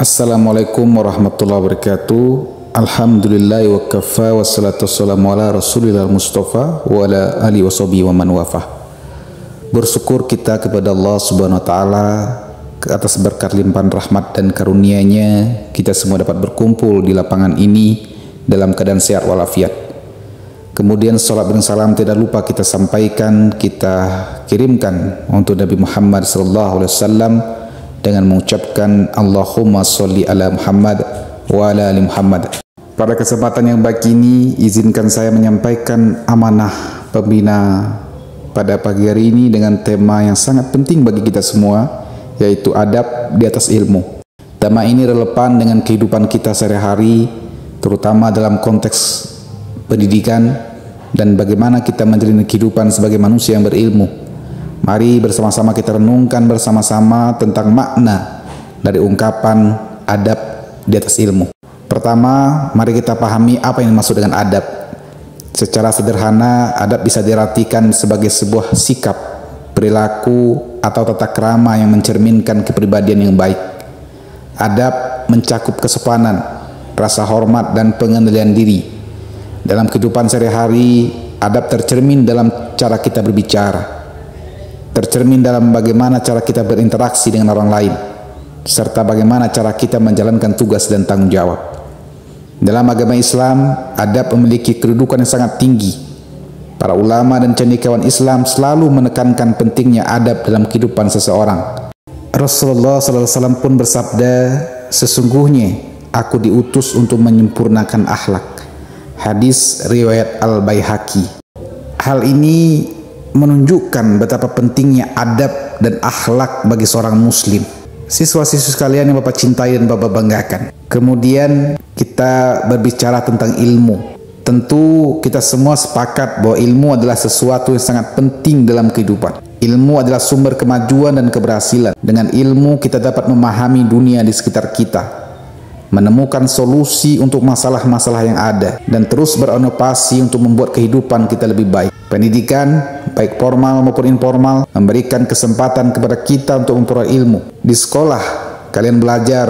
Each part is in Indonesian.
Assalamualaikum warahmatullahi wabarakatuh. Alhamdulillah wa kafa wa salatu wassalamu ala rasulillah mustafa wa ala alihi wa man wafah. Bersyukur kita kepada Allah subhanahu wa ta'ala atas berkat limpahan rahmat dan karunia-Nya kita semua dapat berkumpul di lapangan ini dalam keadaan sehat walafiat. Kemudian salat dan salam tidak lupa kita sampaikan, kita kirimkan untuk Nabi Muhammad sallallahu alaihi wasallam dengan mengucapkan Allahumma sholli ala Muhammad wa ala ali Muhammad. Pada kesempatan yang baik ini, izinkan saya menyampaikan amanah pembina pada pagi hari ini dengan tema yang sangat penting bagi kita semua, yaitu adab di atas ilmu. Tema ini relevan dengan kehidupan kita sehari-hari, terutama dalam konteks pendidikan dan bagaimana kita menjalani kehidupan sebagai manusia yang berilmu. Mari bersama-sama kita renungkan bersama-sama tentang makna dari ungkapan adab di atas ilmu. Pertama, mari kita pahami apa yang dimaksud dengan adab. Secara sederhana, adab bisa diartikan sebagai sebuah sikap, perilaku, atau tata krama yang mencerminkan kepribadian yang baik. Adab mencakup kesopanan, rasa hormat, dan pengendalian diri. Dalam kehidupan sehari-hari, adab tercermin dalam cara kita berbicara, tercermin dalam bagaimana cara kita berinteraksi dengan orang lain, serta bagaimana cara kita menjalankan tugas dan tanggung jawab. Dalam agama Islam, adab memiliki kedudukan yang sangat tinggi. Para ulama dan cendekiawan Islam selalu menekankan pentingnya adab dalam kehidupan seseorang. Rasulullah SAW pun bersabda, sesungguhnya aku diutus untuk menyempurnakan akhlak. Hadis riwayat Al-Baihaqi. Hal ini menunjukkan betapa pentingnya adab dan akhlak bagi seorang muslim. Siswa-siswi sekalian yang Bapak cintai dan Bapak banggakan. Kemudian kita berbicara tentang ilmu. Tentu kita semua sepakat bahwa ilmu adalah sesuatu yang sangat penting dalam kehidupan. Ilmu adalah sumber kemajuan dan keberhasilan. Dengan ilmu kita dapat memahami dunia di sekitar kita, menemukan solusi untuk masalah-masalah yang ada, dan terus berinovasi untuk membuat kehidupan kita lebih baik. Pendidikan, baik formal maupun informal, memberikan kesempatan kepada kita untuk memperoleh ilmu. Di sekolah, kalian belajar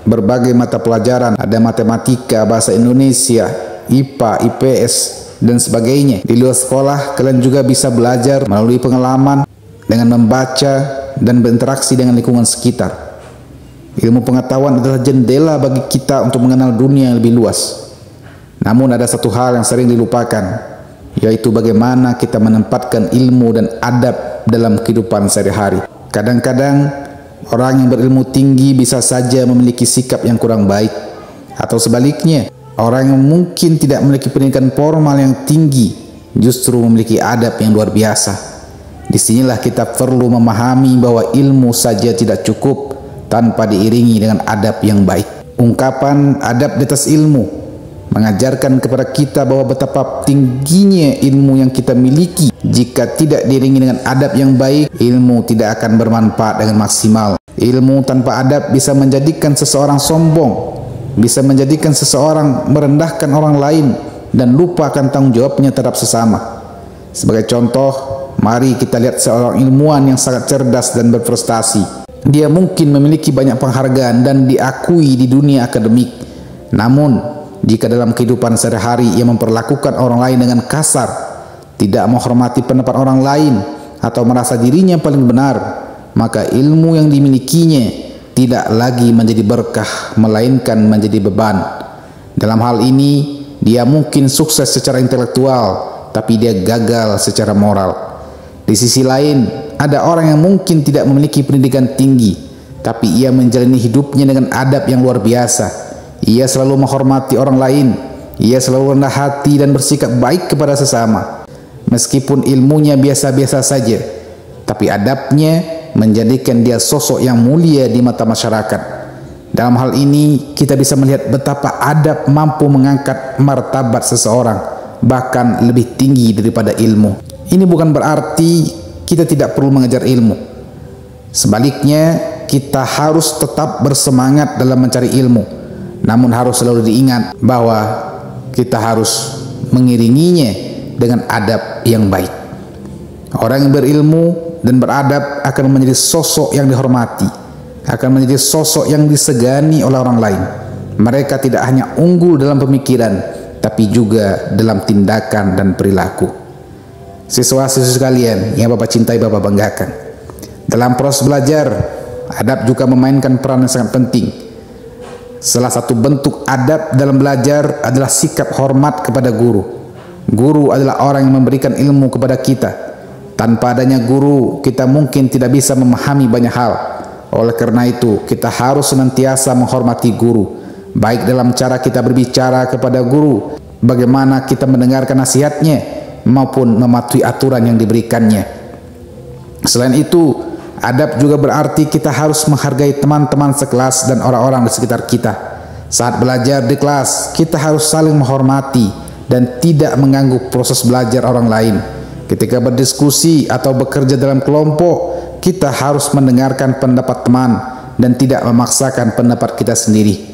berbagai mata pelajaran, ada matematika, bahasa Indonesia, IPA, IPS, dan sebagainya. Di luar sekolah, kalian juga bisa belajar melalui pengalaman dengan membaca dan berinteraksi dengan lingkungan sekitar. Ilmu pengetahuan adalah jendela bagi kita untuk mengenal dunia yang lebih luas. Namun ada satu hal yang sering dilupakan, yaitu bagaimana kita menempatkan ilmu dan adab dalam kehidupan sehari-hari. Kadang-kadang orang yang berilmu tinggi bisa saja memiliki sikap yang kurang baik, atau sebaliknya, orang yang mungkin tidak memiliki pendidikan formal yang tinggi justru memiliki adab yang luar biasa. Disinilah kita perlu memahami bahwa ilmu saja tidak cukup tanpa diiringi dengan adab yang baik. Ungkapan adab di atas ilmu mengajarkan kepada kita bahwa betapa tingginya ilmu yang kita miliki. Jika tidak diiringi dengan adab yang baik, ilmu tidak akan bermanfaat dengan maksimal. Ilmu tanpa adab bisa menjadikan seseorang sombong, bisa menjadikan seseorang merendahkan orang lain, dan lupa akan tanggung jawabnya terhadap sesama. Sebagai contoh, mari kita lihat seorang ilmuwan yang sangat cerdas dan berprestasi. Dia mungkin memiliki banyak penghargaan dan diakui di dunia akademik. Namun, jika dalam kehidupan sehari-hari ia memperlakukan orang lain dengan kasar, tidak menghormati pendapat orang lain, atau merasa dirinya paling benar, maka ilmu yang dimilikinya tidak lagi menjadi berkah, melainkan menjadi beban. Dalam hal ini, dia mungkin sukses secara intelektual, tapi dia gagal secara moral. Di sisi lain, ada orang yang mungkin tidak memiliki pendidikan tinggi, tapi ia menjalani hidupnya dengan adab yang luar biasa. Ia selalu menghormati orang lain, ia selalu rendah hati dan bersikap baik kepada sesama. Meskipun ilmunya biasa-biasa saja, tapi adabnya menjadikan dia sosok yang mulia di mata masyarakat. Dalam hal ini, kita bisa melihat betapa adab mampu mengangkat martabat seseorang, bahkan lebih tinggi daripada ilmu. Ini bukan berarti kita tidak perlu mengejar ilmu. Sebaliknya, kita harus tetap bersemangat dalam mencari ilmu. Namun harus selalu diingat bahwa kita harus mengiringinya dengan adab yang baik. Orang yang berilmu dan beradab akan menjadi sosok yang dihormati. akan menjadi sosok yang disegani oleh orang lain. Mereka tidak hanya unggul dalam pemikiran, tapi juga dalam tindakan dan perilaku. Siswa-siswi sekalian yang Bapak cintai, Bapak banggakan, dalam proses belajar, adab juga memainkan peran yang sangat penting. Salah satu bentuk adab dalam belajar adalah sikap hormat kepada guru. Guru adalah orang yang memberikan ilmu kepada kita. Tanpa adanya guru, kita mungkin tidak bisa memahami banyak hal. Oleh karena itu, kita harus senantiasa menghormati guru, baik dalam cara kita berbicara kepada guru, bagaimana kita mendengarkan nasihatnya, maupun mematuhi aturan yang diberikannya. Selain itu, adab juga berarti kita harus menghargai teman-teman sekelas dan orang-orang di sekitar kita. Saat belajar di kelas, kita harus saling menghormati dan tidak mengganggu proses belajar orang lain. Ketika berdiskusi atau bekerja dalam kelompok, kita harus mendengarkan pendapat teman dan tidak memaksakan pendapat kita sendiri.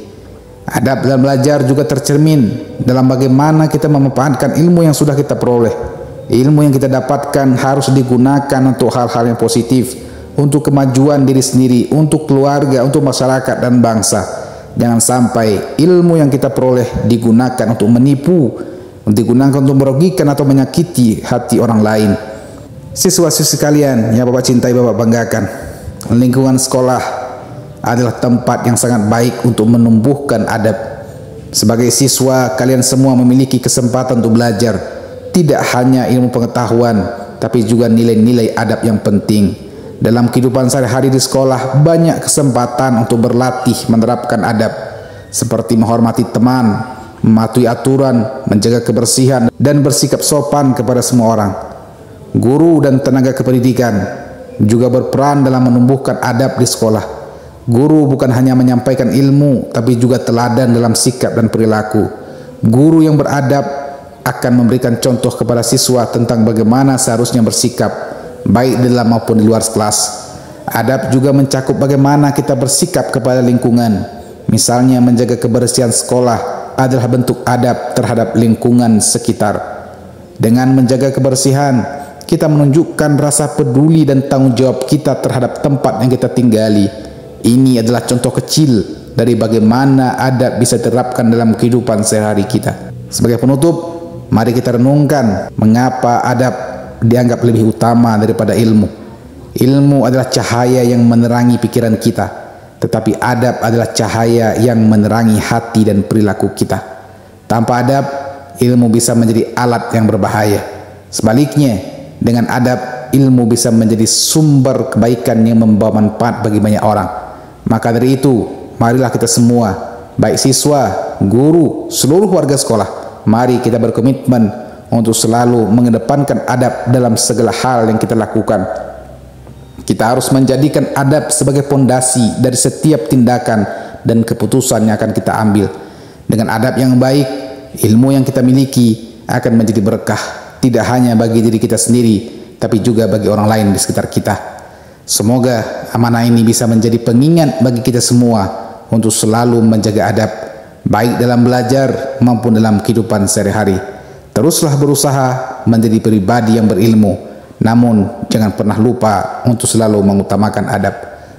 Adab dalam belajar juga tercermin dalam bagaimana kita memanfaatkan ilmu yang sudah kita peroleh. Ilmu yang kita dapatkan harus digunakan untuk hal-hal yang positif, untuk kemajuan diri sendiri, untuk keluarga, untuk masyarakat dan bangsa. Jangan sampai ilmu yang kita peroleh digunakan untuk menipu, digunakan untuk merugikan atau menyakiti hati orang lain. Siswa-siswi sekalian yang Bapak cintai, Bapak banggakan, lingkungan sekolah adalah tempat yang sangat baik untuk menumbuhkan adab. Sebagai siswa, kalian semua memiliki kesempatan untuk belajar, tidak hanya ilmu pengetahuan, tapi juga nilai-nilai adab yang penting. Dalam kehidupan sehari-hari di sekolah, banyak kesempatan untuk berlatih menerapkan adab, seperti menghormati teman, mematuhi aturan, menjaga kebersihan, dan bersikap sopan kepada semua orang. Guru dan tenaga kependidikan juga berperan dalam menumbuhkan adab di sekolah. Guru bukan hanya menyampaikan ilmu, tapi juga teladan dalam sikap dan perilaku. Guru yang beradab akan memberikan contoh kepada siswa tentang bagaimana seharusnya bersikap, baik di dalam maupun di luar kelas. Adab juga mencakup bagaimana kita bersikap kepada lingkungan. Misalnya menjaga kebersihan sekolah adalah bentuk adab terhadap lingkungan sekitar. Dengan menjaga kebersihan, kita menunjukkan rasa peduli dan tanggung jawab kita terhadap tempat yang kita tinggali. Ini adalah contoh kecil dari bagaimana adab bisa diterapkan dalam kehidupan sehari-hari kita. Sebagai penutup, mari kita renungkan mengapa adab dianggap lebih utama daripada ilmu. Ilmu adalah cahaya yang menerangi pikiran kita, tetapi adab adalah cahaya yang menerangi hati dan perilaku kita. Tanpa adab, ilmu bisa menjadi alat yang berbahaya. Sebaliknya, dengan adab, ilmu bisa menjadi sumber kebaikan yang membawa manfaat bagi banyak orang. Maka dari itu, marilah kita semua, baik siswa, guru, seluruh warga sekolah, mari kita berkomitmen untuk selalu mengedepankan adab dalam segala hal yang kita lakukan. Kita harus menjadikan adab sebagai pondasi dari setiap tindakan dan keputusan yang akan kita ambil. Dengan adab yang baik, ilmu yang kita miliki akan menjadi berkah, tidak hanya bagi diri kita sendiri, tapi juga bagi orang lain di sekitar kita. Semoga amanah ini bisa menjadi pengingat bagi kita semua untuk selalu menjaga adab, baik dalam belajar maupun dalam kehidupan sehari-hari. Teruslah berusaha menjadi pribadi yang berilmu, namun jangan pernah lupa untuk selalu mengutamakan adab.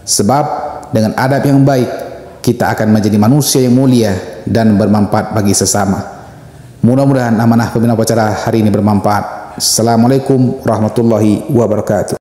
Sebab dengan adab yang baik, kita akan menjadi manusia yang mulia dan bermanfaat bagi sesama. Mudah-mudahan amanah pembina upacara hari ini bermanfaat. Assalamualaikum warahmatullahi wabarakatuh.